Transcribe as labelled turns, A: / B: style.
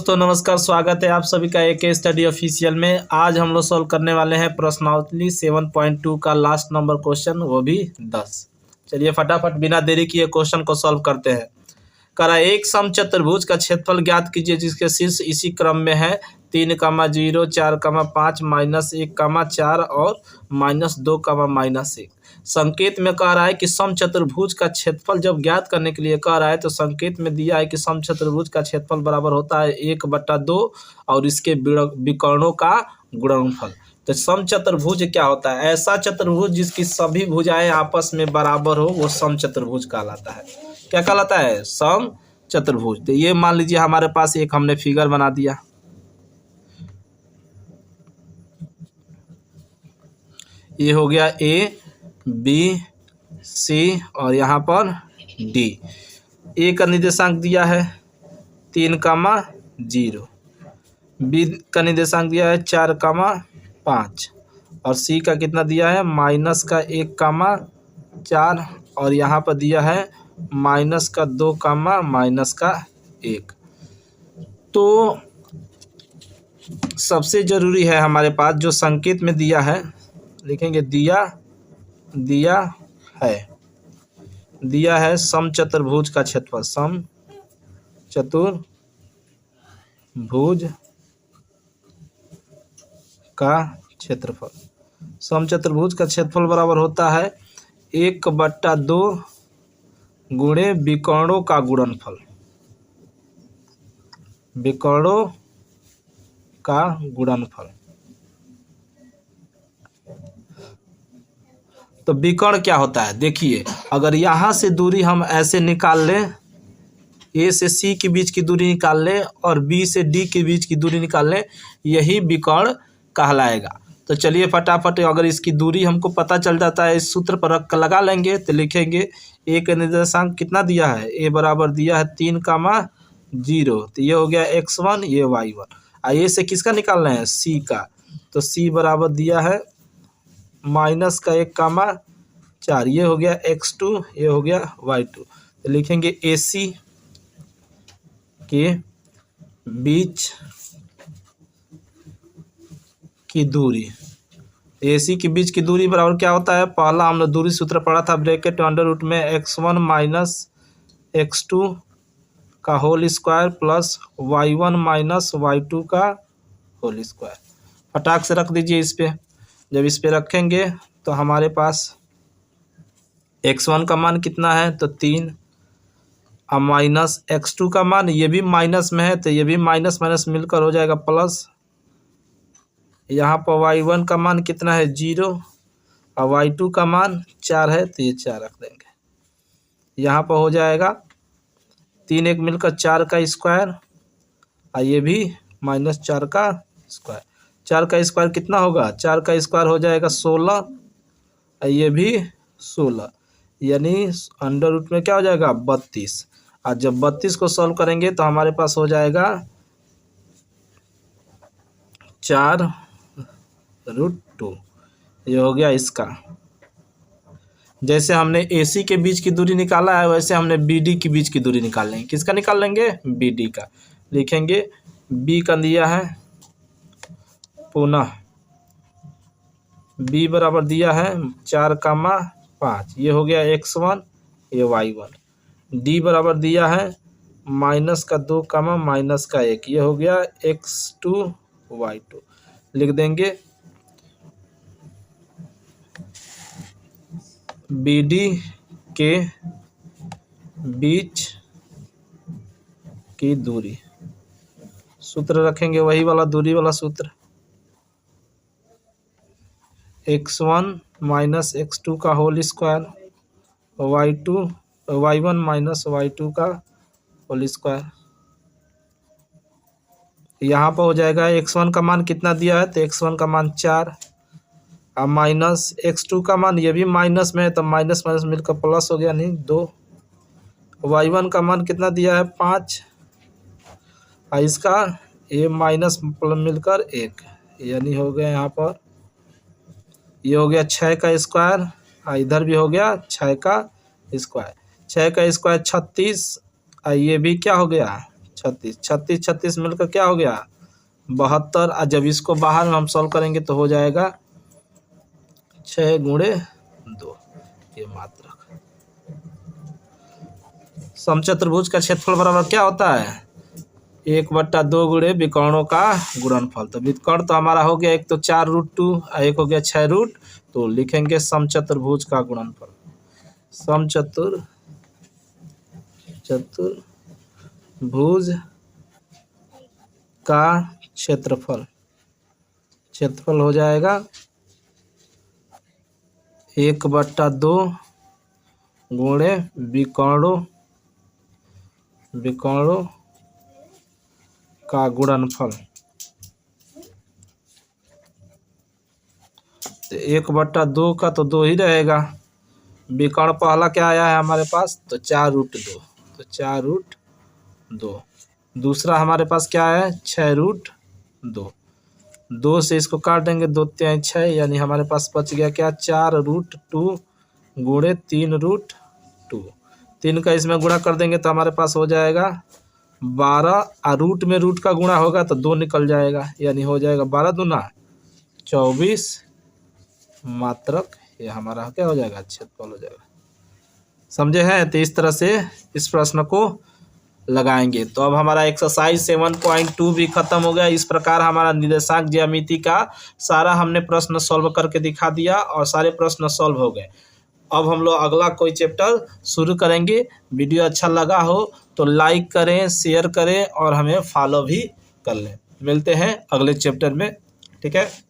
A: दोस्तों नमस्कार, स्वागत है आप सभी का AK स्टडी ऑफिशियल में। आज हम लोग सॉल्व करने वाले हैं प्रश्नावली 7.2 का लास्ट नंबर क्वेश्चन, वो भी 10। चलिए फटाफट बिना देरी किए क्वेश्चन को सॉल्व करते हैं। करा एक समचतुर्भुज का क्षेत्रफल ज्ञात कीजिए जिसके शीर्ष इसी क्रम में है 3, 0, 4, 5, -1, 4 और -2, -1। संकेत में कह रहा है कि समचतुर्भुज का क्षेत्रफल जब ज्ञात करने के लिए कह रहा है तो संकेत में दिया है कि समचतुर्भुज का क्षेत्रफल बराबर होता है 1/2 और इसके विकर्णों का गुणनफल। तो समचतुर्भुज क्या होता है? ऐसा चतुर्भुज जिसकी सभी भुजाएं आपस में बराबर हो वो समचतुर्भुज कहलाता है। क्या कहलाता है? समचतुर्भुज। तो ये मान लीजिए हमारे पास एक हमने फिगर बना दिया। ये हो गया A, B, C और यहाँ पर D। A का निर्देशांक दिया है 3, 0। B का निर्देशांक दिया है 4, 5 और C का कितना दिया है? -1, 4 और यहाँ पर दिया है -2, -1। तो सबसे ज़रूरी है हमारे पास जो संकेत में दिया है, लिखेंगे दिया है समचतुर्भुज का क्षेत्रफल। समचतुर्भुज का क्षेत्रफल, समचतुर्भुज का क्षेत्रफल बराबर होता है 1/2 गुणे विकर्णों का गुणनफल। विकर्णों का गुणनफल। तो विकर्ण क्या होता है? देखिए, अगर यहाँ से दूरी हम ऐसे निकाल लें, A से C के बीच की दूरी निकाल लें और B से D के बीच की दूरी निकाल लें, यही विकर्ण कहलाएगा। तो चलिए फटाफट, अगर इसकी दूरी हमको पता चल जाता है इस सूत्र पर रख कर लगा लेंगे तो लिखेंगे A का निर्देशांक कितना दिया है? A बराबर दिया है 3, 0। तो ये हो गया x1, ये y1। A से किसका निकालना है? C का। तो C बराबर दिया है -1, 4। ये हो गया x2, ये हो गया y2। तो लिखेंगे AC के बीच की दूरी, AC के बीच की दूरी बराबर क्या होता है? पहला हमने दूरी सूत्र पढ़ा था, ब्रैकेट अंडर में x1 - x2 का whole square plus y1 - y2 का होल स्क्वायर। फटाक से रख दीजिए इस पे। जब इस पे रखेंगे तो हमारे पास x1 का मान कितना है? तो 3 और माइनस x2 का मान, ये भी माइनस में है तो ये भी माइनस माइनस मिलकर हो जाएगा प्लस। यहाँ पर y1 का मान कितना है? 0 और y2 का मान 4 है तो ये 4 रख देंगे। यहाँ पर हो जाएगा 3 1 मिलकर 4 का स्क्वायर और ये भी -4 का स्क्वायर। 4 का स्क्वायर कितना होगा? 4 का स्क्वायर हो जाएगा 16 और ये भी 16, यानी अंडर रूट में क्या हो जाएगा? 32। और जब 32 को सॉल्व करेंगे तो हमारे पास हो जाएगा 4√2। ये हो गया इसका। जैसे हमने AC के बीच की दूरी निकाला है वैसे हमने BD की बीच की दूरी निकाल लेंगे। किसका निकाल लेंगे? BD का। लिखेंगे B का दिया है, पुनः B बराबर दिया है 4, 5। ये हो गया x1, ये y1। D बराबर दिया है -2, -1। ये हो गया x2, y2। लिख देंगे BD के बीच की दूरी। सूत्र रखेंगे वही वाला दूरी वाला सूत्र, x1 - x2 का होल स्क्वायर, y1 - y2 का होल स्क्वायर। यहाँ पर हो जाएगा x1 का मान कितना दिया है? तो x1 का मान 4 और माइनस x2 का मान, ये भी माइनस में है तो माइनस माइनस मिलकर प्लस हो गया, नहीं 2। y1 का मान कितना दिया है? 5 और इसका ये माइनस मिलकर 1, यानी हो गया यहाँ पर, ये हो गया 6 का स्क्वायर और इधर भी हो गया 6 का स्क्वायर। 6 का स्क्वायर 36 और ये भी क्या हो गया? 36, 36 36 मिलकर क्या हो गया 72। और जब इसको बाहर में हम सॉल्व करेंगे तो हो जाएगा 6 गुणे 2, ये मात्रक। समचतुर्भुज का क्षेत्रफल बराबर क्या होता है 1/2 गुणे विकर्णों का गुणनफल। तो विकर्ण तो हमारा हो गया, एक तो 4√2 और एक हो गया 6√। तो लिखेंगे समचतुर्भुज का गुणनफल, चतुर्भुज का क्षेत्रफल हो जाएगा 1/2 गुणे विकर्णों का गुणनफल। तो 1/2 का तो 2 ही रहेगा। विकर्ण पहला क्या आया है हमारे पास तो 4√2, तो 4√2। दूसरा हमारे पास क्या है 6√2। 2 से इसको काट देंगे, 2 3 6, यानी हमारे पास बच गया क्या 4√2 गुणे 3√2। 3 का इसमें गुणा कर देंगे तो हमारे पास हो जाएगा 12। और रूट में रूट का गुणा होगा तो 2 निकल जाएगा, यानी हो जाएगा 12 दूना 24 मात्रक। ये हमारा क्या हो जाएगा क्षेत्रफल हो जाएगा। समझे हैं? तो इस तरह से इस प्रश्न को लगाएंगे। तो अब हमारा एक्सरसाइज 7.2 भी खत्म हो गया। इस प्रकार हमारा निर्देशांक ज्यामिति का सारा हमने प्रश्न सॉल्व करके दिखा दिया और सारे प्रश्न सॉल्व हो गए। अब हम लोग अगला कोई चैप्टर शुरू करेंगे। वीडियो अच्छा लगा हो तो लाइक करें, शेयर करें और हमें फॉलो भी कर लें। मिलते हैं अगले चैप्टर में, ठीक है।